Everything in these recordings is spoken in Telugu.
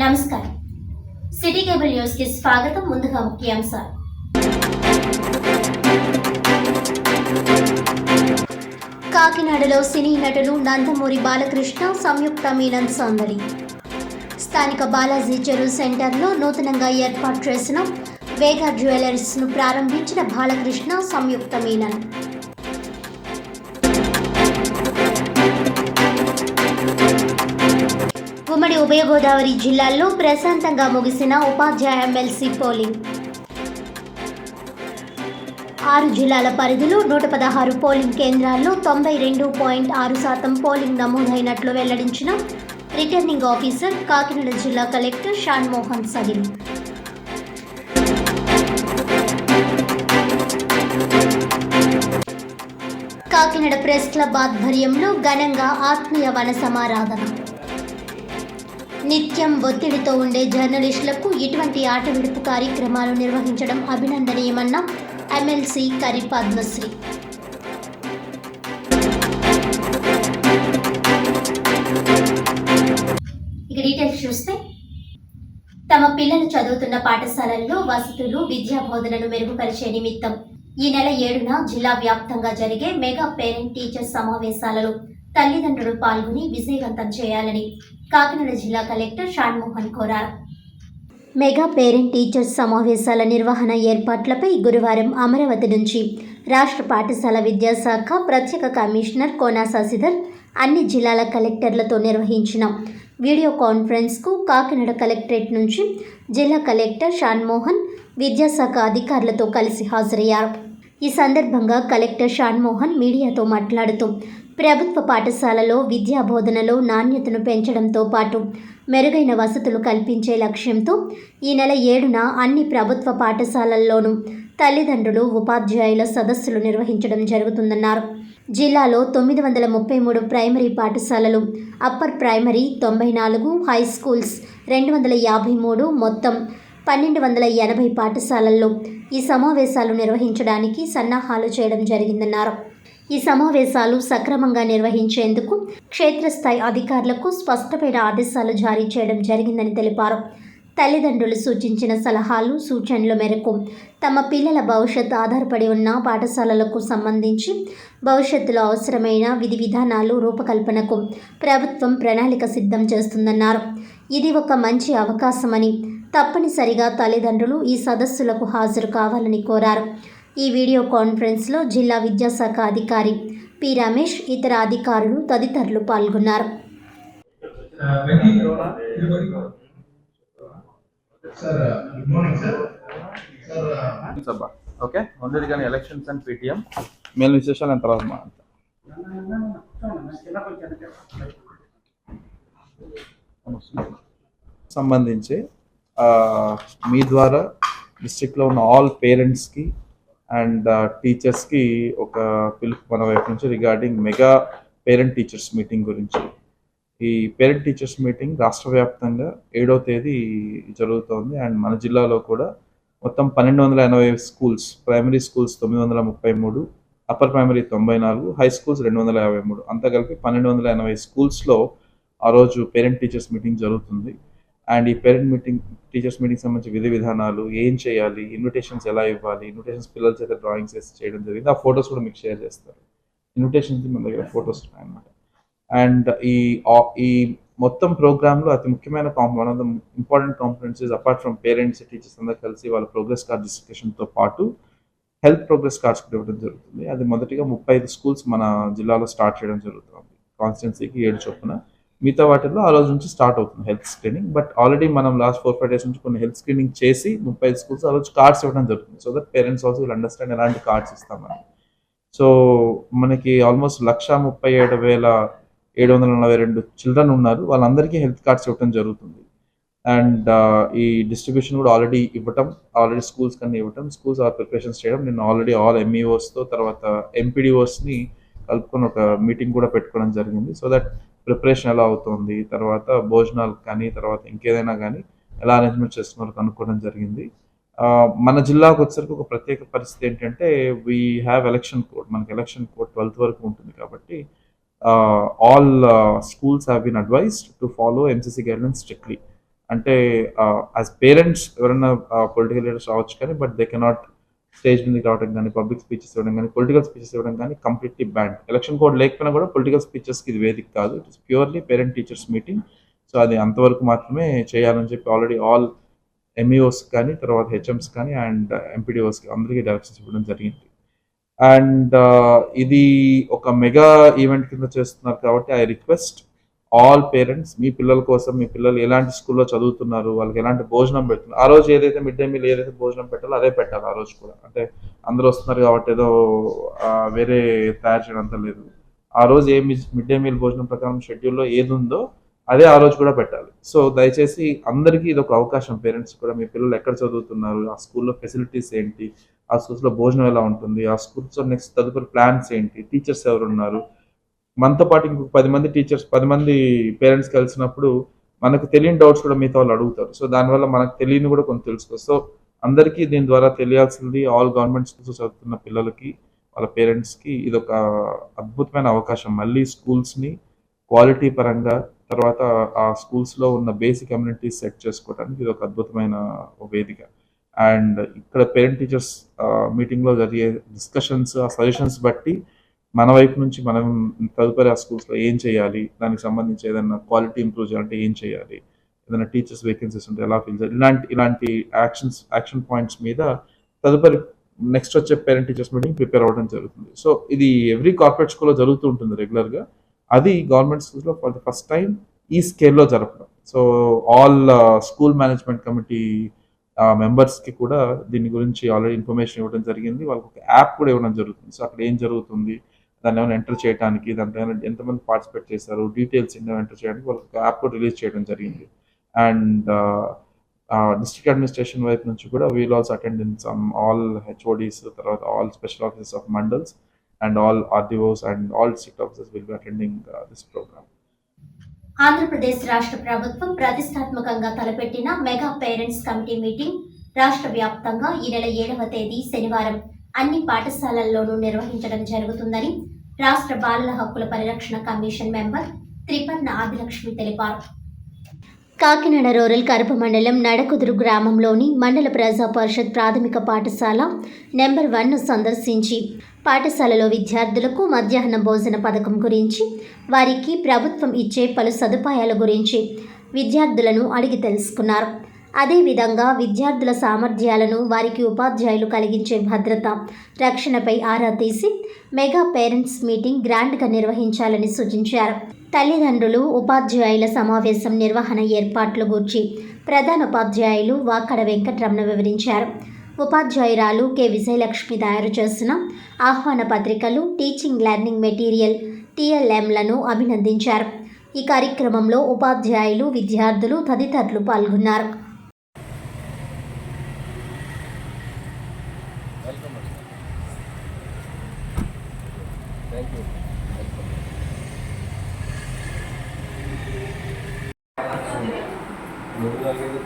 నమస్కారం. సిటీ కేబుల్ న్యూస్ కి స్వాగతం. ముందుగా ముఖ్యాంశాలు. కాకినాడలో సినీ నటులు నందమూరి బాలకృష్ణ, సంయుక్త మీనన్ సందడి. స్థానిక బాలాజీ చెరువు సెంటర్లో నూతనంగా ఏర్పాటు చేసిన వేగా జ్యువెలర్స్ ను ప్రారంభించిన బాలకృష్ణ, సంయుక్త మీనన్. ఉమ్మడి ఉభయ గోదావరి జిల్లాల్లో ప్రశాంతంగా ముగిసిన ఉపాధ్యాయ ఎమ్మెల్సీ పోలింగ్. 6 జిల్లాల పరిధిలో 116 పోలింగ్ కేంద్రాల్లో 92.6% పోలింగ్ నమోదైనట్లు వెల్లడించిన రిటర్నింగ్ ఆఫీసర్ కాకినాడ జిల్లా collector Shanmohan Sagili. Kakinada press club ఆధ్వర్యంలో ఘనంగా ఆత్మీయ వన సమారాధన. నిత్యం ఒత్తిడితో ఉండే జర్నలిస్టులకు ఇటువంటి ఆట విడుపు కార్యక్రమాలు నిర్వహించడం అభినందనీయమన్న ఎమ్మెల్సీ కరి పద్మశ్రీ. ఇక డీటెయిల్స్ చూస్తే, తమ పిల్లలు చదువుతున్న పాఠశాలల్లో వసతులు, విద్యా బోధనను మెరుగుపరిచే నిమిత్తం ఈ నెల 7న జిల్లా వ్యాప్తంగా జరిగే మెగా పేరెంట్ టీచర్ సమావేశాలలో తల్లిదండ్రులు పాల్గొని విజయవంతం చేయాలని కాకినాడ జిల్లా కలెక్టర్ షాన్మోహన్ కోరారు. మెగా పేరెంట్ టీచర్స్ సమావేశాల నిర్వహణ ఏర్పాట్లపై గురువారం అమరావతి నుంచి రాష్ట్ర పాఠశాల విద్యాశాఖ ప్రత్యేక కమిషనర్ కోనా శశిధర్ అన్ని జిల్లాల కలెక్టర్లతో నిర్వహించిన వీడియో కాన్ఫరెన్స్కు కాకినాడ కలెక్టరేట్ నుంచి జిల్లా కలెక్టర్ షాన్మోహన్ విద్యాశాఖ అధికారులతో కలిసి హాజరయ్యారు. ఈ సందర్భంగా కలెక్టర్ షాన్మోహన్ మీడియాతో మాట్లాడుతూ, ప్రభుత్వ పాఠశాలలో విద్యా బోధనలో నాణ్యతను పెంచడంతో పాటు మెరుగైన వసతులు కల్పించే లక్ష్యంతో ఈ నెల 7న అన్ని ప్రభుత్వ పాఠశాలల్లోనూ తల్లిదండ్రులు, ఉపాధ్యాయుల సదస్సులు నిర్వహించడం జరుగుతుందన్నారు. జిల్లాలో 933 ప్రైమరీ పాఠశాలలు, అప్పర్ ప్రైమరీ 94, హై స్కూల్స్ 253, మొత్తం 1280 పాఠశాలల్లో ఈ సమావేశాలు నిర్వహించడానికి సన్నాహాలు చేయడం జరిగిందన్నారు. ఈ సమావేశాలు సక్రమంగా నిర్వహించేందుకు క్షేత్రస్థాయి అధికారులకు స్పష్టమైన ఆదేశాలు జారీ చేయడం జరిగిందని తెలిపారు. తల్లిదండ్రులు సూచించిన సలహాలు, సూచనల మేరకు తమ పిల్లల భవిష్యత్తు ఆధారపడి ఉన్న పాఠశాలలకు సంబంధించి భవిష్యత్తులో అవసరమైన విధి విధానాలు రూపకల్పనకు ప్రభుత్వం ప్రణాళిక సిద్ధం చేస్తుందన్నారు. ఇది ఒక మంచి అవకాశమని, తప్పనిసరిగా తల్లిదండ్రులు ఈ సదస్సులకు హాజరు కావాలని కోరారు. ఈ వీడియో కాన్ఫరెన్స్లో జిల్లా విద్యాశాఖ అధికారి పి రమేష్, ఇతర అధికారులు తదితరులు పాల్గొన్నారు. ఓకే, ఉండేది కానీ ఎలక్షన్స్ అండ్ పీటీఎం మేలు విశేషాలు ఎంత తర్వాత సంబంధించి మీ ద్వారా డిస్ట్రిక్ట్లో ఉన్న ఆల్ పేరెంట్స్కి అండ్ టీచర్స్కి ఒక పిలుపు మన వైపు నుంచి regarding mega parent teachers meeting గురించి. ఈ పేరెంట్ టీచర్స్ మీటింగ్ రాష్ట్ర వ్యాప్తంగా 7వ తేదీ జరుగుతోంది. అండ్ మన జిల్లాలో కూడా మొత్తం 1280 schools, primary schools 933, upper primary 94, high schools 253, అంతా కలిపి 1280 స్కూల్స్లో ఆ రోజు పేరెంట్ టీచర్స్ మీటింగ్ జరుగుతుంది. అండ్ ఈ పేరెంట్ టీచర్స్ మీటింగ్ సంబంధించి విధి విధానాలు, ఏం చేయాలి, ఇన్విటేషన్స్ ఎలా ఇవ్వాలి, ఇన్విటేషన్స్ పిల్లల చేత డ్రాయింగ్స్ వేసి చేయడం జరిగింది. ఆ ఫొటోస్ కూడా మీకు షేర్ చేస్తారు. ఇన్విటేషన్స్ మన దగ్గర ఫొటోస్ ఉన్నాయన్నమాట. అండ్ ఈ మొత్తం ప్రోగ్రాంలో అతి ముఖ్యమైన one of the important components apart from parents, teachers అందరూ కలిసి వాళ్ళ ప్రోగ్రెస్ కార్డ్ డిస్ట్రిబ్యూషన్తో పాటు హెల్త్ ప్రోగ్రెస్ కార్డ్స్ కూడా ఇవ్వడం జరుగుతుంది. అది మొదటిగా 35 స్కూల్స్ మన జిల్లాలో స్టార్ట్ చేయడం జరుగుతుంది. కాన్స్టిట్యున్సీకి 7 చొప్పున, మిగతా వాటిల్లో ఆ రోజు నుంచి స్టార్ట్ అవుతుంది హెల్త్ స్క్రీనింగ్. బట్ ఆల్రెడీ మనం లాస్ట్ 4-5 days నుంచి కొన్ని హెల్త్ స్క్రీనింగ్ చేసి 35 స్కూల్స్ ఆ రోజు కార్డ్స్ ఇవ్వడం జరుగుతుంది. So that parents also will understand ఎలాంటి కార్డ్స్ ఇస్తామని. సో మనకి ఆల్మోస్ట్ 137,742 చిల్డ్రన్ ఉన్నారు. వాళ్ళందరికీ హెల్త్ కార్డ్స్ ఇవ్వడం జరుగుతుంది. అండ్ ఈ డిస్ట్రిబ్యూషన్ కూడా ఆల్రెడీ స్కూల్స్ కన్నా ఇవ్వటం, స్కూల్స్ ప్రిపరేషన్స్ చేయడం. నేను ఆల్రెడీ ఆల్ ఎంఈఓస్తో తర్వాత ఎంపీడీఓస్ని కలుపుకొని ఒక మీటింగ్ కూడా పెట్టుకోవడం జరిగింది. సో దట్ ప్రిపరేషన్ ఎలా అవుతుంది, తర్వాత భోజనాలు కానీ, తర్వాత ఇంకేదైనా కానీ ఎలా అరేంజ్మెంట్ చేస్తున్నారో కనుక్కోవడం జరిగింది. మన జిల్లాకు వచ్చేసరికి ఒక ప్రత్యేక పరిస్థితి ఏంటంటే వీ హ్యావ్ ఎలక్షన్ కోడ్. మనకి ఎలక్షన్ కోడ్ 12th వరకు ఉంటుంది కాబట్టి all schools have been advised to follow MCC guidelines strictly. అంటే యాజ్ పేరెంట్స్ ఎవరైనా పొలిటికల్ లీడర్స్ రావచ్చు కానీ బట్ దే కెనాట్ స్టేజ్ మీదకి రావడం కానీ పబ్లిక్ స్పీచెస్ ఇవ్వడం కానీ పొలిటికల్ స్పీచెస్ ఇవ్వడం కానీ కంప్లీట్లీ బ్యాన్. ఎలక్షన్ కోడ్ లేకపోయినా కూడా పొలిటికల్ స్పీచెస్కి ఇది వేదిక కాదు. It is purely parent teachers meeting. So అది అంతవరకు మాత్రమే చేయాలని చెప్పి ఆల్రెడీ ఆల్ ఎంఈఓస్ కానీ తర్వాత హెచ్ఎంస్ కానీ అండ్ ఎంపీడీఓస్కి అందరికీ డైరెక్షన్స్ ఇవ్వడం జరిగింది. అండ్ ఇది ఒక మెగా ఈవెంట్ కింద చేస్తున్నారు కాబట్టి ఐ రిక్వెస్ట్ ఆల్ పేరెంట్స్ మీ పిల్లల కోసం మీ పిల్లలు ఎలాంటి స్కూల్లో చదువుతున్నారు, వాళ్ళకి ఎలాంటి భోజనం పెడుతున్నారు, ఆ రోజు ఏదైతే మిడ్ డే మీల్ ఏదైతే భోజనం పెట్టాలో అదే పెట్టాలి ఆ రోజు కూడా. అంటే అందరూ వస్తున్నారు కాబట్టి ఏదో వేరే తయారు చేయడం అంతా లేదు. ఆ రోజు ఏ మిడ్ డే మీల్ భోజనం ప్రకారం షెడ్యూల్లో ఏది ఉందో అదే ఆ రోజు కూడా పెట్టాలి. సో దయచేసి అందరికీ ఇది ఒక అవకాశం. పేరెంట్స్ కూడా మీ పిల్లలు ఎక్కడ చదువుతున్నారు, ఆ స్కూల్లో ఫెసిలిటీస్ ఏంటి, ఆ స్కూల్స్లో భోజనం ఎలా ఉంటుంది, ఆ స్కూల్స్లో నెక్స్ట్ తదుపరి ప్లాన్స్ ఏంటి, టీచర్స్ ఎవరు ఉన్నారు, మనతో పాటు ఇంకొక 10 మంది టీచర్స్ 10 మంది పేరెంట్స్ కలిసినప్పుడు మనకు తెలియని డౌట్స్ కూడా మిగతా వాళ్ళు అడుగుతారు. సో దానివల్ల మనకు తెలియని కూడా కొంత తెలుసుకోవచ్చు. సో అందరికీ దీని ద్వారా తెలియాల్సింది ఆల్ గవర్నమెంట్ స్కూల్స్ చదువుతున్న పిల్లలకి వాళ్ళ పేరెంట్స్కి ఇది ఒక అద్భుతమైన అవకాశం. మళ్ళీ స్కూల్స్ని క్వాలిటీ పరంగా తర్వాత ఆ స్కూల్స్లో ఉన్న బేసిక్ కమ్యూనిటీస్ సెట్ చేసుకోవడానికి ఇది ఒక అద్భుతమైన వేదిక. అండ్ ఇక్కడ పేరెంట్ టీచర్స్ మీటింగ్లో జరిగే డిస్కషన్స్ ఆ సజెషన్స్ బట్టి మన వైపు నుంచి మనం తదుపరి ఆ స్కూల్స్లో ఏం చేయాలి, దానికి సంబంధించి ఏదైనా క్వాలిటీ ఇంప్రూవ్ చేయాలంటే ఏం చేయాలి, ఏదైనా టీచర్స్ వేకెన్సీస్ ఉంటే ఎలా ఫిల్ చేయాలి, ఇలాంటి యాక్షన్ పాయింట్స్ మీద తదుపరి నెక్స్ట్ వచ్చే పేరెంట్ టీచర్స్ మీటింగ్ ప్రిపేర్ అవ్వడం జరుగుతుంది. సో ఇది ఎవ్రీ కార్పొరేట్ స్కూల్లో జరుగుతూ ఉంటుంది రెగ్యులర్గా. అది గవర్నమెంట్ స్కూల్స్లో ఫర్ ద ఫస్ట్ టైం ఈ స్కేల్లో జరపడం. So all school management committee మెంబర్స్కి కూడా దీని గురించి ఆల్రెడీ ఇన్ఫర్మేషన్ ఇవ్వడం జరిగింది. వాళ్ళకి ఒక యాప్ కూడా ఇవ్వడం జరుగుతుంది. సో అక్కడ ఏం జరుగుతుంది, దాన్ని ఏమైనా ఎంటర్ చేయడానికి, దాంట్లో ఎంతమంది పార్టిసిపేట్ చేశారు, డీటెయిల్స్ ఎన్నో ఎంటర్ చేయడానికి వాళ్ళకి ఒక యాప్ కూడా రిలీజ్ చేయడం జరిగింది. అండ్ డిస్ట్రిక్ట్ అడ్మినిస్ట్రేషన్ వైపు నుంచి కూడా we'll also attend in some all HODs, తర్వాత all special officers of mandals and all RDOs and all district officers will be attending this programme. Andhra Pradesh రాష్ట్ర ప్రభుత్వం ప్రతిష్టాత్మకంగా తలపెట్టిన మెగా పేరెంట్స్ కమిటీ మీటింగ్ రాష్ట్ర వ్యాప్తంగా ఈ నెల 7వ తేదీ శనివారం అన్ని పాఠశాలల్లోనూ నిర్వహించడం జరుగుతుందని రాష్ట్ర బాలల హక్కుల పరిరక్షణ కమిషన్ మెంబర్ త్రిపర్ణ ఆదిలక్ష్మి తెలిపారు. కాకినాడ రూరల్ కరప మండలం నడకుదురు గ్రామంలోని మండల ప్రజా పరిషత్ ప్రాథమిక పాఠశాల నెంబర్ 1ను సందర్శించి పాఠశాలలో విద్యార్థులకు మధ్యాహ్న భోజన పథకం గురించి, వారికి ప్రభుత్వం ఇచ్చే పలు సదుపాయాల గురించి విద్యార్థులను అడిగి తెలుసుకున్నారు. అదేవిధంగా విద్యార్థుల సామర్థ్యాలను, వారికి ఉపాధ్యాయులు కలిగించే భద్రత, రక్షణపై ఆరా తీసి మెగా పేరెంట్స్ మీటింగ్ గ్రాండ్గా నిర్వహించాలని సూచించారు. తల్లిదండ్రులు ఉపాధ్యాయుల సమావేశం నిర్వహణ ఏర్పాట్ల గురించి ప్రధానోపాధ్యాయులు వాకడ వెంకటరమణ వివరించారు. ఉపాధ్యాయురాలు కె విజయలక్ష్మి తయారు చేసిన ఆహ్వాన పత్రికలు, టీచింగ్ లెర్నింగ్ మెటీరియల్ TLMలను అభినందించారు. ఈ కార్యక్రమంలో ఉపాధ్యాయులు, విద్యార్థులు తదితరులు పాల్గొన్నారు.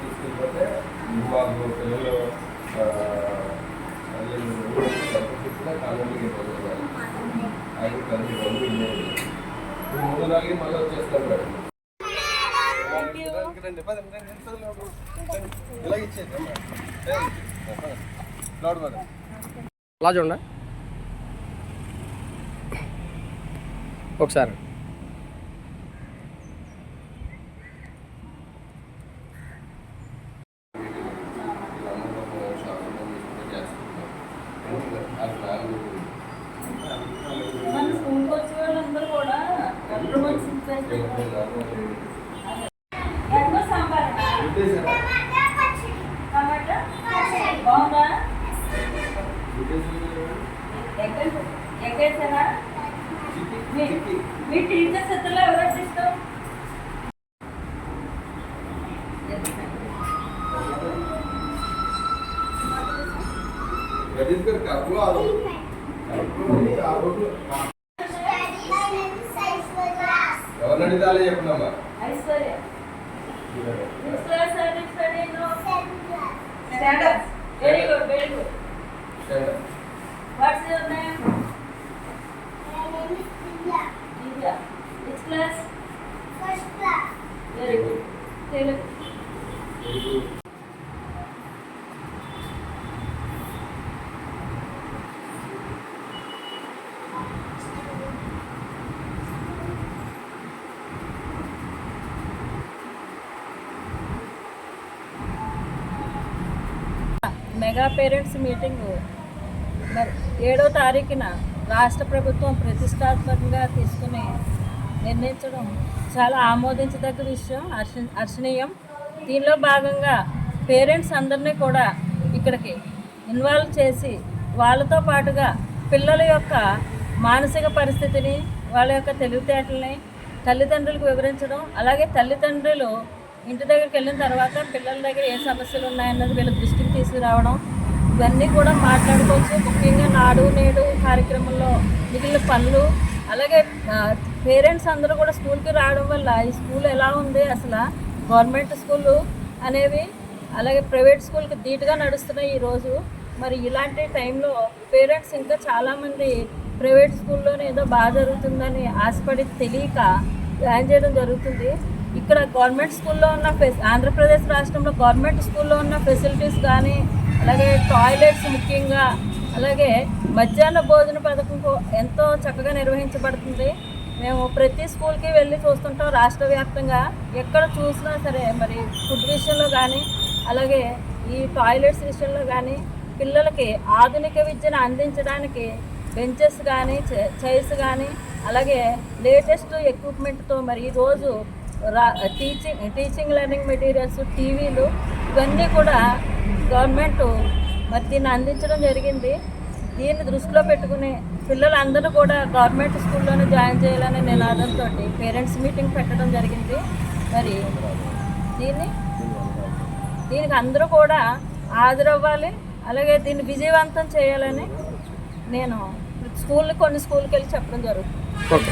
తీసుకెళ్ళిపోతే మాకు పిల్లలు కాలేజీకి ఆయన కలిసి ముందు నాలుగు మళ్ళీ వచ్చేస్తారు మేడం. ఇలా ఇచ్చేది అలా చూడండి ఒకసారి. మన స్కూల్కి వచ్చే వాళ్ళందరూ కూడా సాంబార్ టమాటా బాగుందా? ఎక్కేసారా? మీ టీచర్స్ ఇద్దరులో ఎవరు ఇష్టం? ఎవరిని అడిగితే చెప్పినామా? Aishwarya very good very good. What's your name? Divya. Which class? First class. Very good. Telugu. Mega parents meeting మరి 7వ తారీఖున రాష్ట్ర ప్రభుత్వం ప్రతిష్టాత్మకంగా తీసుకుని నిర్ణయించడం చాలా ఆమోదించదగ్గ విషయం, హర్షణీయం. దీనిలో భాగంగా పేరెంట్స్ అందరినీ కూడా ఇక్కడికి ఇన్వాల్వ్ చేసి వాళ్ళతో పాటుగా పిల్లల యొక్క మానసిక పరిస్థితిని, వాళ్ళ యొక్క తెలివితేటల్ని తల్లిదండ్రులకు వివరించడం, అలాగే తల్లిదండ్రులు ఇంటి దగ్గరికి వెళ్ళిన తర్వాత పిల్లల దగ్గర ఏ సమస్యలు ఉన్నాయన్నది వీళ్ళ దృష్టికి తీసుకురావడం, ఇవన్నీ కూడా మాట్లాడుకోవచ్చు. ముఖ్యంగా నాడు నేడు కార్యక్రమంలో మిగిలిన పనులు, అలాగే పేరెంట్స్ అందరూ కూడా స్కూల్కి రావడం వల్ల ఈ స్కూల్ ఎలా ఉంది, అసలు గవర్నమెంట్ స్కూళ్ళు అనేవి అలాగే ప్రైవేట్ స్కూల్కి ధీటుగా నడుస్తున్నాయి ఈరోజు. మరి ఇలాంటి టైంలో పేరెంట్స్ ఇంకా చాలామంది ప్రైవేట్ స్కూల్లోనే ఏదో బాగా జరుగుతుందని ఆశపడి తెలియక జాయిన్ చేయడం జరుగుతుంది. ఇక్కడ గవర్నమెంట్ స్కూల్లో ఉన్న ఆంధ్రప్రదేశ్ రాష్ట్రంలో గవర్నమెంట్ స్కూల్లో ఉన్న ఫెసిలిటీస్ కానీ, అలాగే టాయిలెట్స్ ముఖ్యంగా, అలాగే మధ్యాహ్న భోజన పథకం ఎంతో చక్కగా నిర్వహించబడుతుంది. మేము ప్రతి స్కూల్కి వెళ్ళి చూస్తుంటాం రాష్ట్ర వ్యాప్తంగా. ఎక్కడ చూసినా సరే మరి ఫుడ్ విషయంలో కానీ, అలాగే ఈ టాయిలెట్స్ విషయంలో కానీ పిల్లలకి ఆధునిక విద్యను అందించడానికి బెంచెస్ కానీ, చైర్స్ కానీ, అలాగే లేటెస్ట్ ఎక్విప్మెంట్తో మరి ఈరోజు టీచింగ్ లెర్నింగ్ మెటీరియల్స్, టీవీలు ఇవన్నీ కూడా గవర్నమెంట్ మరి దీన్ని అందించడం జరిగింది. దీన్ని దృష్టిలో పెట్టుకుని పిల్లలందరూ కూడా గవర్నమెంట్ స్కూల్లోనే జాయిన్ చేయాలనే నినాదంతో పేరెంట్స్ మీటింగ్ పెట్టడం జరిగింది. మరి దీనికి అందరూ కూడా హాజరవ్వాలి, అలాగే దీన్ని విజయవంతం చేయాలని నేను కొన్ని స్కూల్కి వెళ్ళి చెప్పడం జరుగుతుంది. ఓకే.